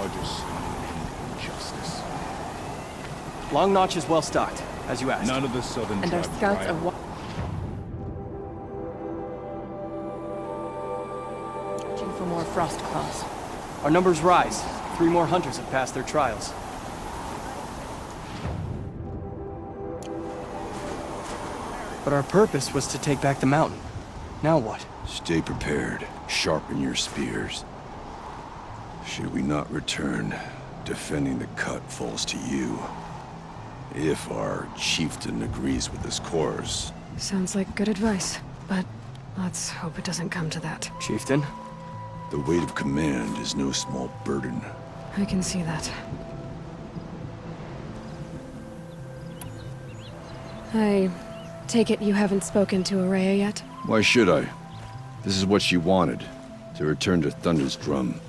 largest unending injustice. Long Notch is well stocked, as you asked. None of the southern And our tribes scouts are watching for more frost claws. Our numbers rise. 3 more hunters have passed their trials. But our purpose was to take back the mountain. Now what? Stay prepared. Sharpen your spears. Should we not return, defending the cut falls to you. If our chieftain agrees with this course. Sounds like good advice, but let's hope it doesn't come to that. Chieftain? The weight of command is no small burden. I can see that. I take it you haven't spoken to Araya yet? Why should I? This is what she wanted, to return to Thunder's drum.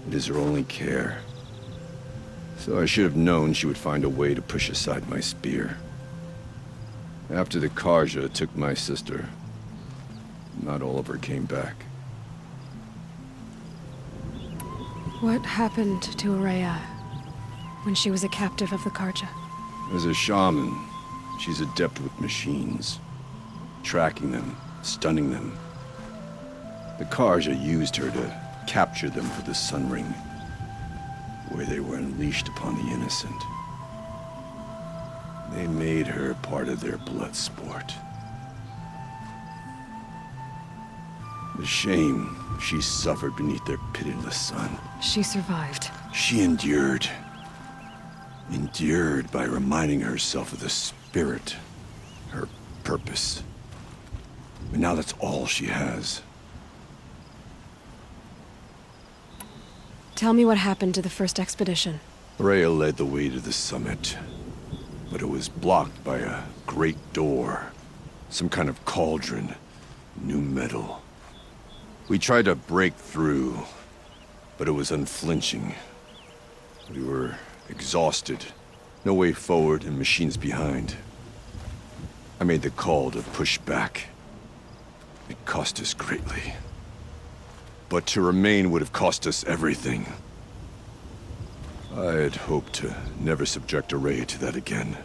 It is her only care. So I should have known she would find a way to push aside my spear. After the Karja took my sister, not all of her came back. What happened to Araya when she was a captive of the Karja? As a shaman, she's adept with machines. Tracking them, stunning them. The Karja used her to capture them for the Sun Ring, where they were unleashed upon the innocent. They made her part of their blood sport. The shame she suffered beneath their pitiless sun. She survived. She endured. Endured by reminding herself of the spirit, her purpose. But now that's all she has. Tell me what happened to the first expedition. Rhea led the way to the summit, but it was blocked by a great door. Some kind of cauldron, new metal. We tried to break through, but it was unflinching. We were exhausted, no way forward and machines behind. I made the call to push back. It cost us greatly. But to remain would have cost us everything. I had hoped to never subject Araya to that again.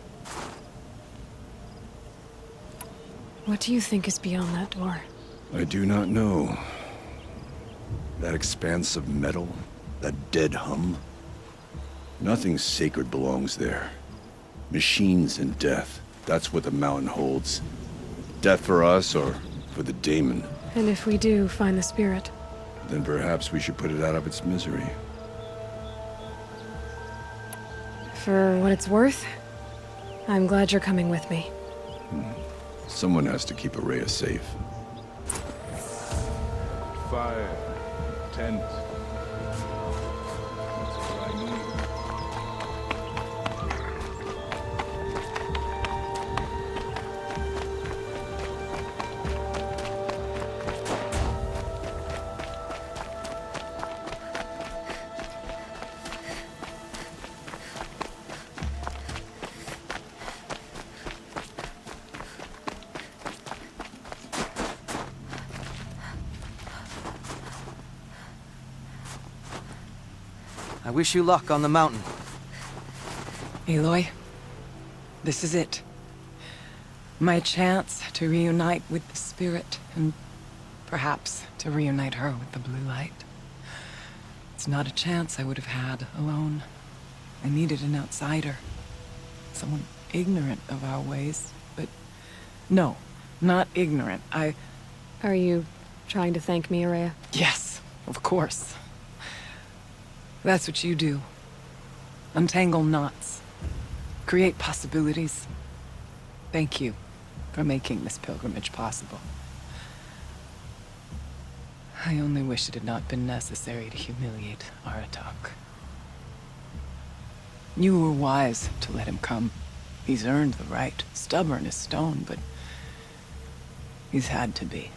What do you think is beyond that door? I do not know. That expanse of metal, that dead hum. Nothing sacred belongs there. Machines and death, that's what the mountain holds. Death for us or for the daemon. And if we do find the spirit? Then perhaps we should put it out of its misery. For what it's worth, I'm glad you're coming with me. Someone has to keep Araya safe. Fire, tent. That's all I need. I wish you luck on the mountain. Aloy, this is it. My chance to reunite with the spirit, and perhaps to reunite her with the blue light. It's not a chance I would have had alone. I needed an outsider. Someone ignorant of our ways, but no, not ignorant. Are you trying to thank me, Araya? Yes, of course. That's what you do. Untangle knots. Create possibilities. Thank you for making this pilgrimage possible. I only wish it had not been necessary to humiliate Aratak. You were wise to let him come. He's earned the right. Stubborn as stone, but he's had to be.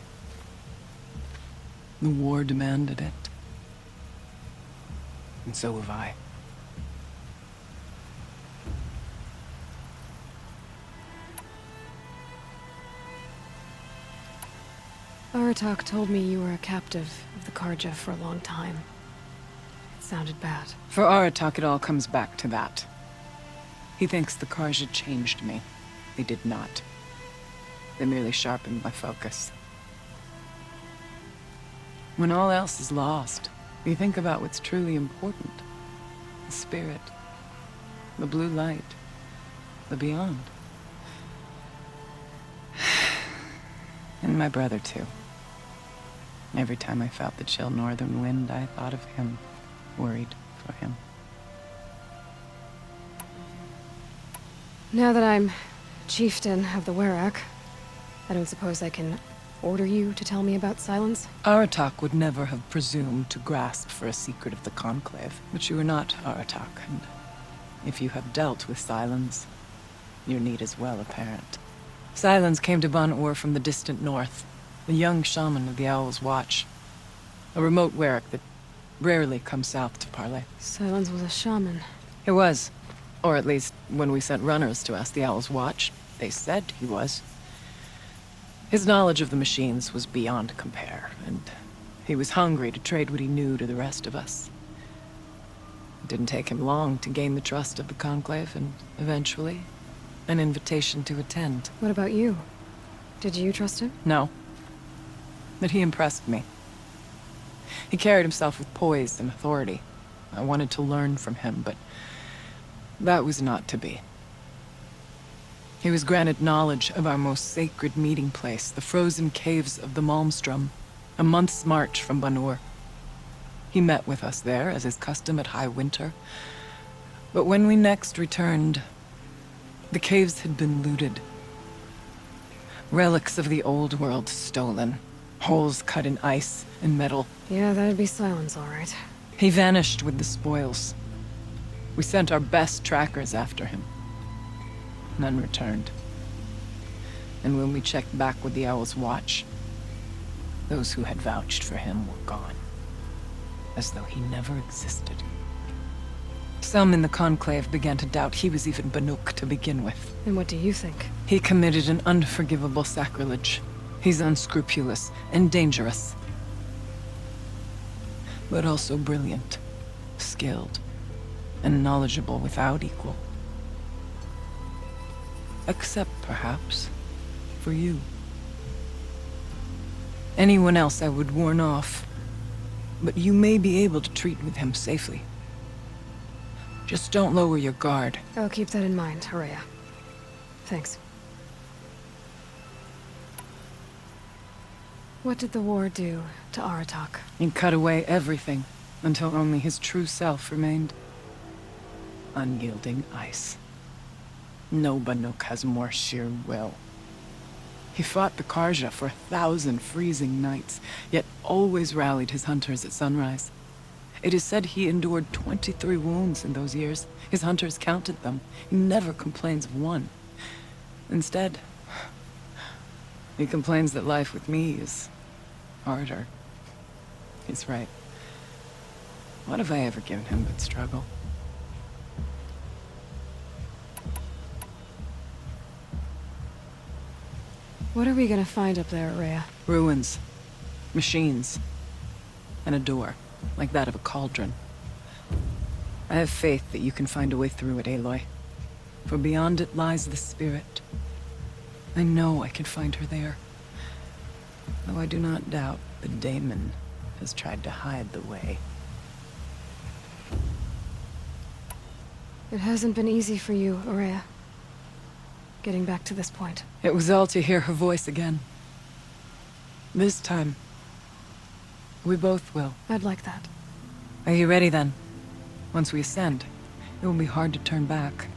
The war demanded it. And so have I. Aratak told me you were a captive of the Karja for a long time. It sounded bad. For Aratak, it all comes back to that. He thinks the Karja changed me. They did not. They merely sharpened my focus. When all else is lost, you think about what's truly important. The spirit. The blue light. The beyond. And my brother, too. Every time I felt the chill northern wind, I thought of him, worried for him. Now that I'm chieftain of the Werak, I don't suppose I can order you to tell me about Silence? Aratak would never have presumed to grasp for a secret of the Conclave. But you are not Aratak, and if you have dealt with Silence, your need is well apparent. Silence came to Ban-Ur from the distant north, a young shaman of the Owl's Watch. A remote Werak that rarely comes south to parley. Silence was a shaman. He was. Or at least, when we sent runners to ask the Owl's Watch, they said he was. His knowledge of the machines was beyond compare, and he was hungry to trade what he knew to the rest of us. It didn't take him long to gain the trust of the Conclave, and eventually, an invitation to attend. What about you? Did you trust him? No. But he impressed me. He carried himself with poise and authority. I wanted to learn from him, but that was not to be. He was granted knowledge of our most sacred meeting place, the frozen caves of the Malmstrom, a month's march from Ban-Ur. He met with us there, as is custom at high winter. But when we next returned, the caves had been looted. Relics of the old world stolen. Holes cut in ice and metal. Yeah, that'd be Silence, all right. He vanished with the spoils. We sent our best trackers after him. None returned. And when we checked back with the Owl's Watch, those who had vouched for him were gone. As though he never existed. Some in the Conclave began to doubt he was even Banuk to begin with. And what do you think? He committed an unforgivable sacrilege. He's unscrupulous and dangerous. But also brilliant, skilled, and knowledgeable without equal. Except, perhaps, for you. Anyone else I would warn off, but you may be able to treat with him safely. Just don't lower your guard. I'll keep that in mind, Haraya. Thanks. What did the war do to Aratak? He cut away everything, until only his true self remained. Unyielding ice. No Banuk has more sheer will. He fought the Karja for 1,000 freezing nights, yet always rallied his hunters at sunrise. It is said he endured 23 wounds in those years. His hunters counted them. He never complains of one. Instead, he complains that life with me is harder. He's right. What have I ever given him but struggle? What are we gonna find up there, Rhea? Ruins. Machines. And a door, like that of a cauldron. I have faith that you can find a way through it, Aloy. For beyond it lies the spirit. I know I can find her there. Though I do not doubt the daemon has tried to hide the way. It hasn't been easy for you, Rhea. Getting back to this point. It was all to hear her voice again. This time, we both will. I'd like that. Are you ready then? Once we ascend, it will be hard to turn back.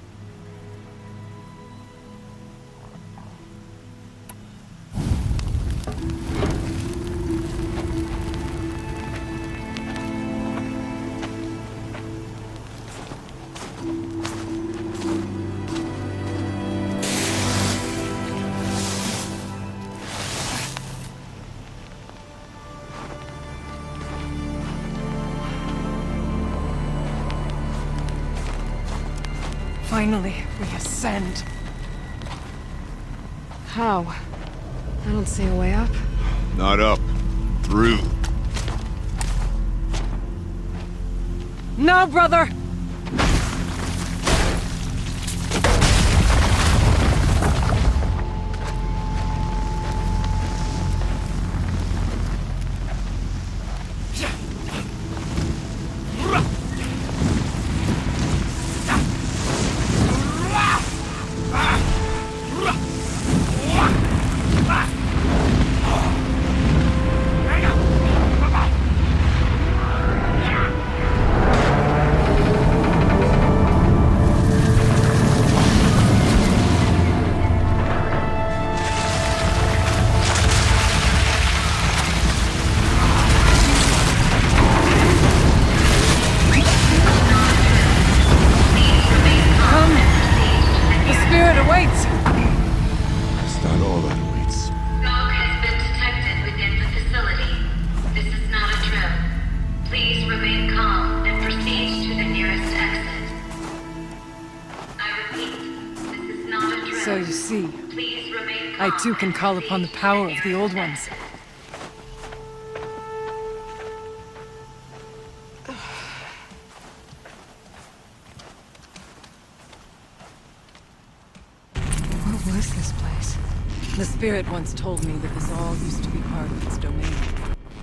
Finally, we ascend. How? I don't see a way up. Not up. Through. No, brother! So you see, I too can call upon the power of the Old Ones. What was this place? The Spirit once told me that this all used to be part of its domain.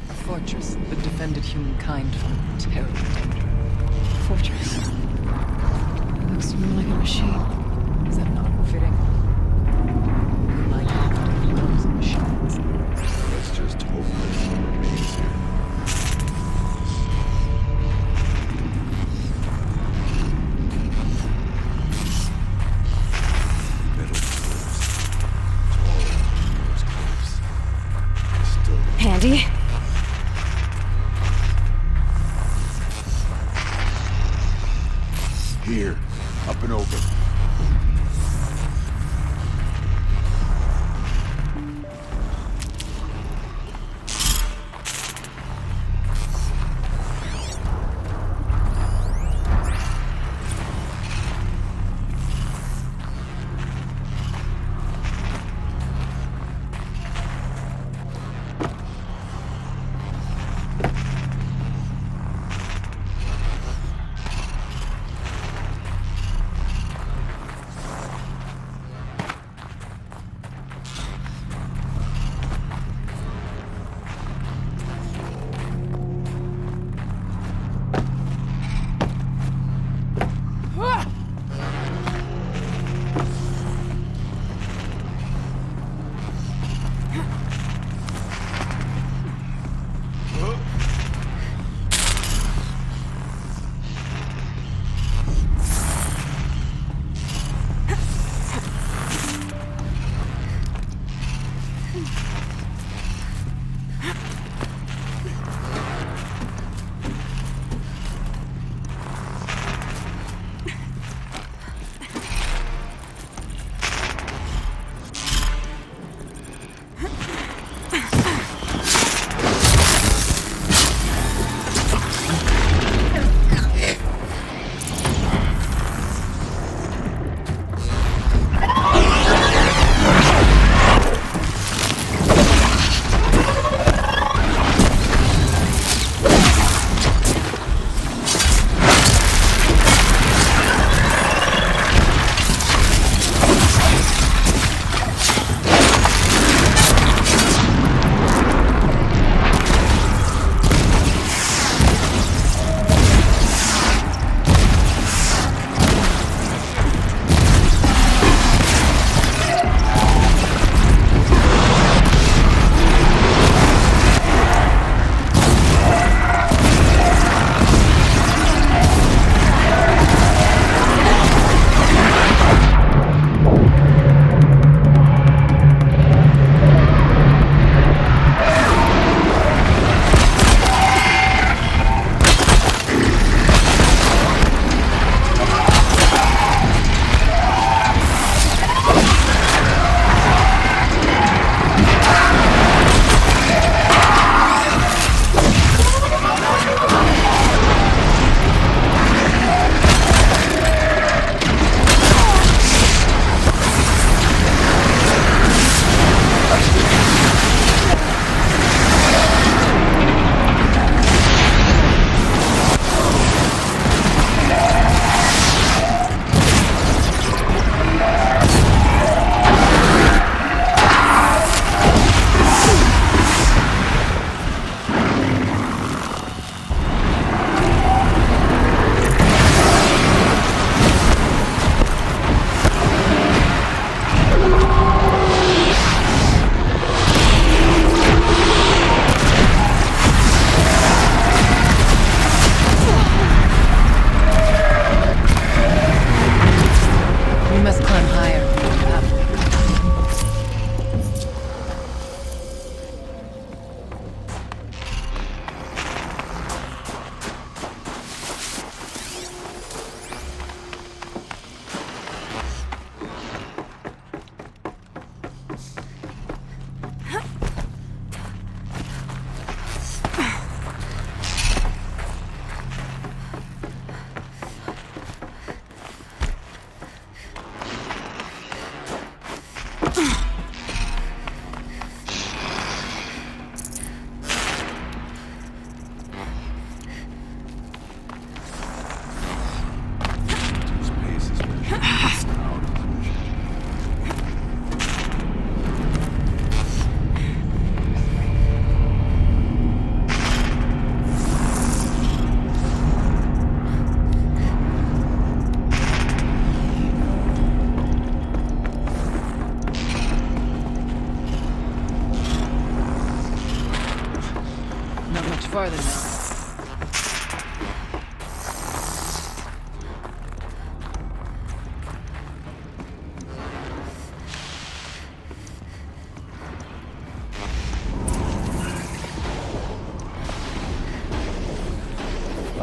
A fortress that defended humankind from terrible danger. Fortress. It looks more like a machine. Is that not fitting? Like those machines. Let's just hope that one remains here. Metal doors. Tall, those cliffs. Still. Handy? Here, up and over.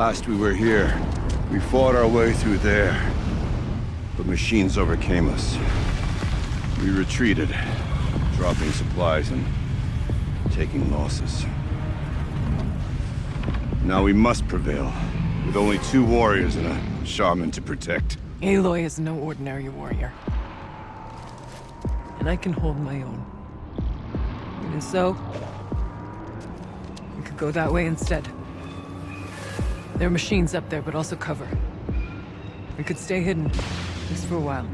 Last we were here, we fought our way through there. But machines overcame us. We retreated, dropping supplies and taking losses. Now we must prevail, with only 2 warriors and a shaman to protect. Aloy is no ordinary warrior. And I can hold my own. Even so, we could go that way instead. There are machines up there, but also cover. We could stay hidden, just for a while.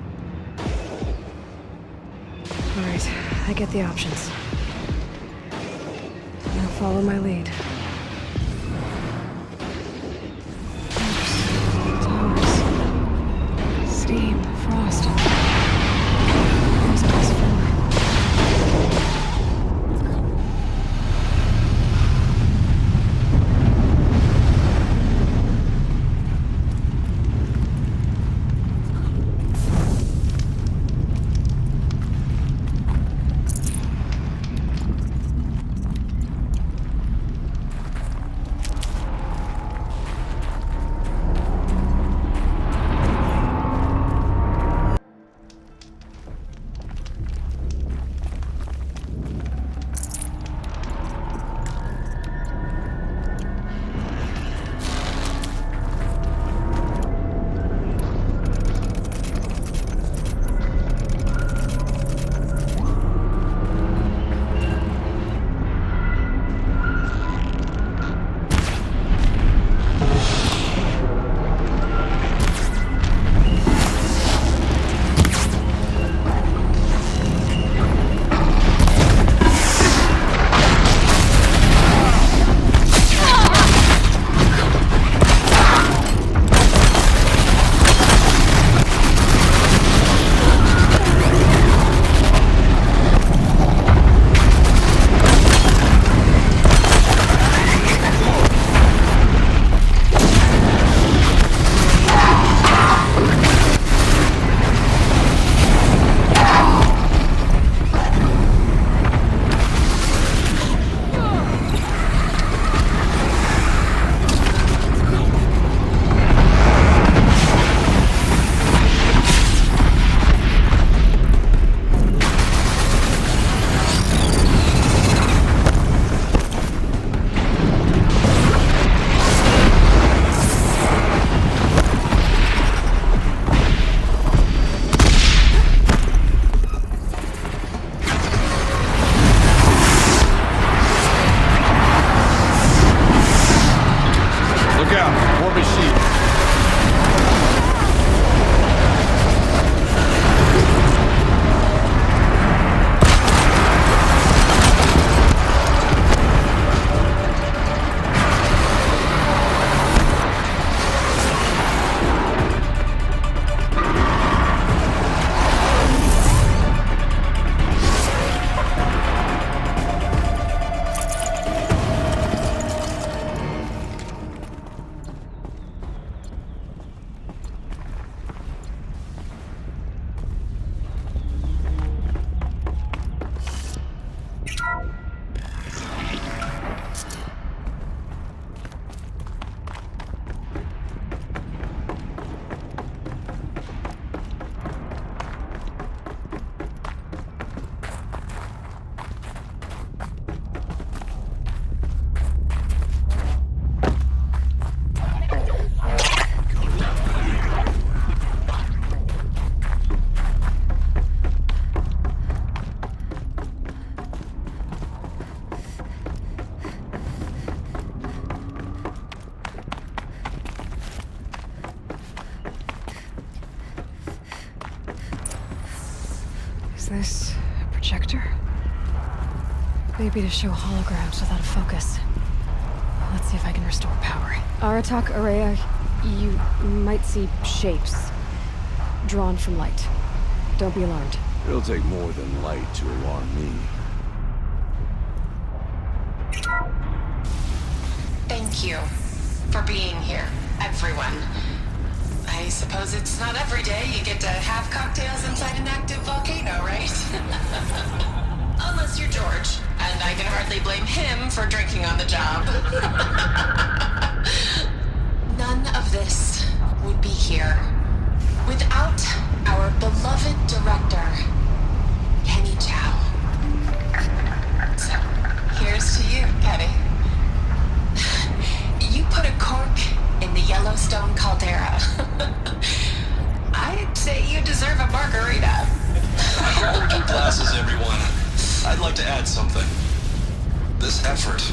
All right, I get the options. Now follow my lead. Towers. Steam. Frost. There's class 4. Is this a projector? Maybe to show holograms without a focus. Let's see if I can restore power. Aratak Araya, you might see shapes drawn from light. Don't be alarmed. It'll take more than light to alarm me. Thank you for being here, everyone. I suppose it's not every day you get to have cocktails inside an active volcano, right? Unless you're George, and I can hardly blame him for drinking on the job. of this would be here without our beloved director, Kenny Chow. So, here's to you, Kenny. You put a cork in the Yellowstone caldera. I'd say you deserve a margarita. Hold your glasses, everyone. I'd like to add something. This effort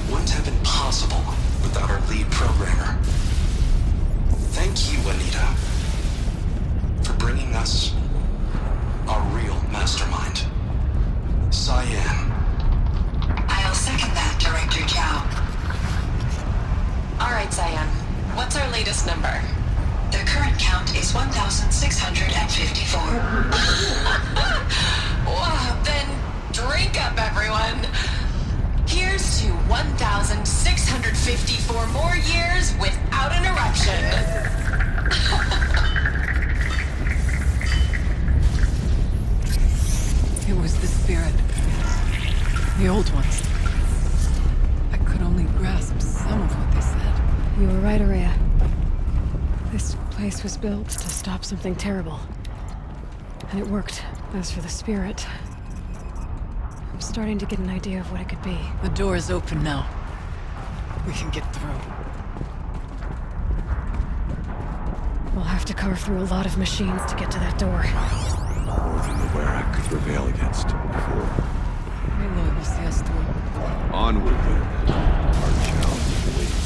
wouldn't have been possible without our lead programmer. Thank you, Anita, for bringing us our real mastermind, Cyan. I'll second that, Director Chow. All right, Cyan. What's our latest number? The current count is 1,654. Wow, then drink up, everyone. Here's to 1,654 more years without an eruption. It was the spirit. The old ones. I could only grasp some of what they said. You were right, Araya. This place was built to stop something terrible. And it worked. As for the spirit, I'm starting to get an idea of what it could be. The door is open now. We can get through. We'll have to carve through a lot of machines to get to that door. More than the Where could prevail against before. Aloy will see us through. Onward then. Our challenge awaits.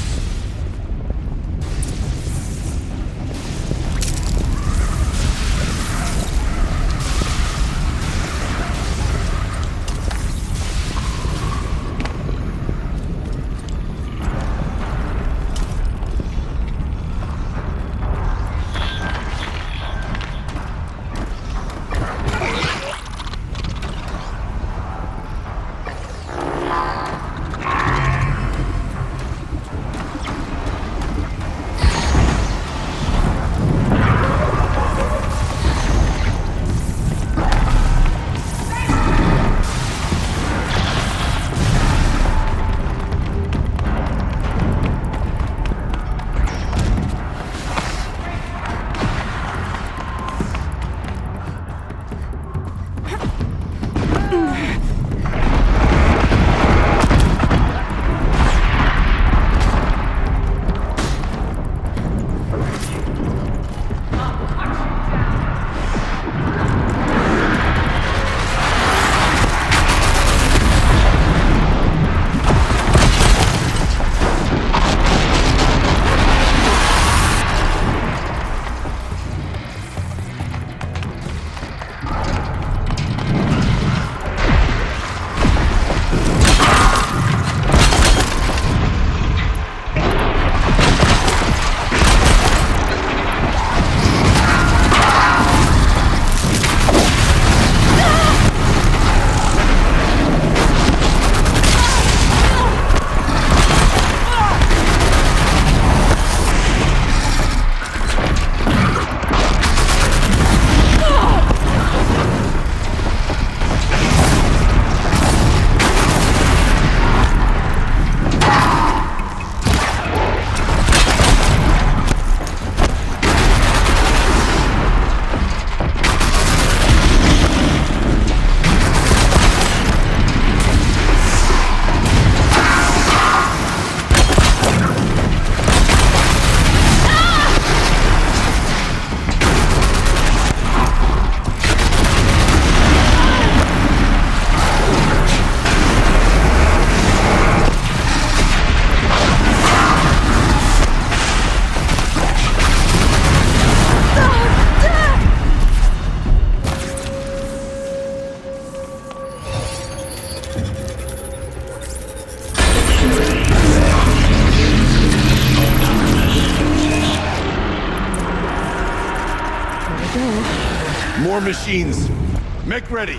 More machines. Make ready.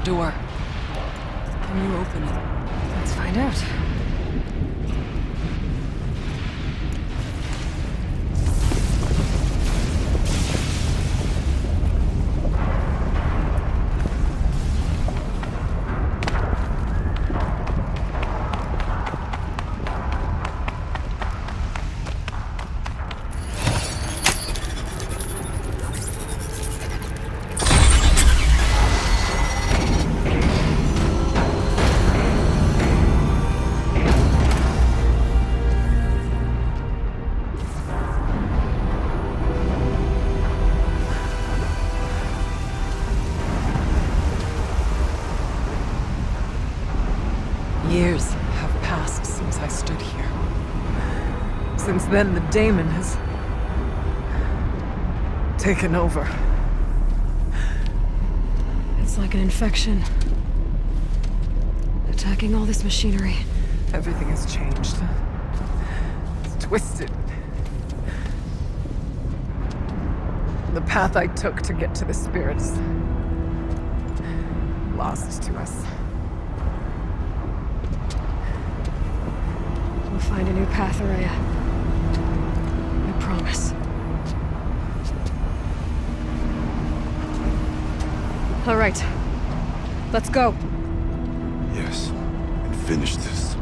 door. Can you open it? Let's find out. Years have passed since I stood here. Since then, the daemon has taken over. It's like an infection. Attacking all this machinery. Everything has changed. It's twisted. The path I took to get to the spirits lost to us. We'll find a new path, Araya. I promise. All right. Let's go. Yes, and finish this.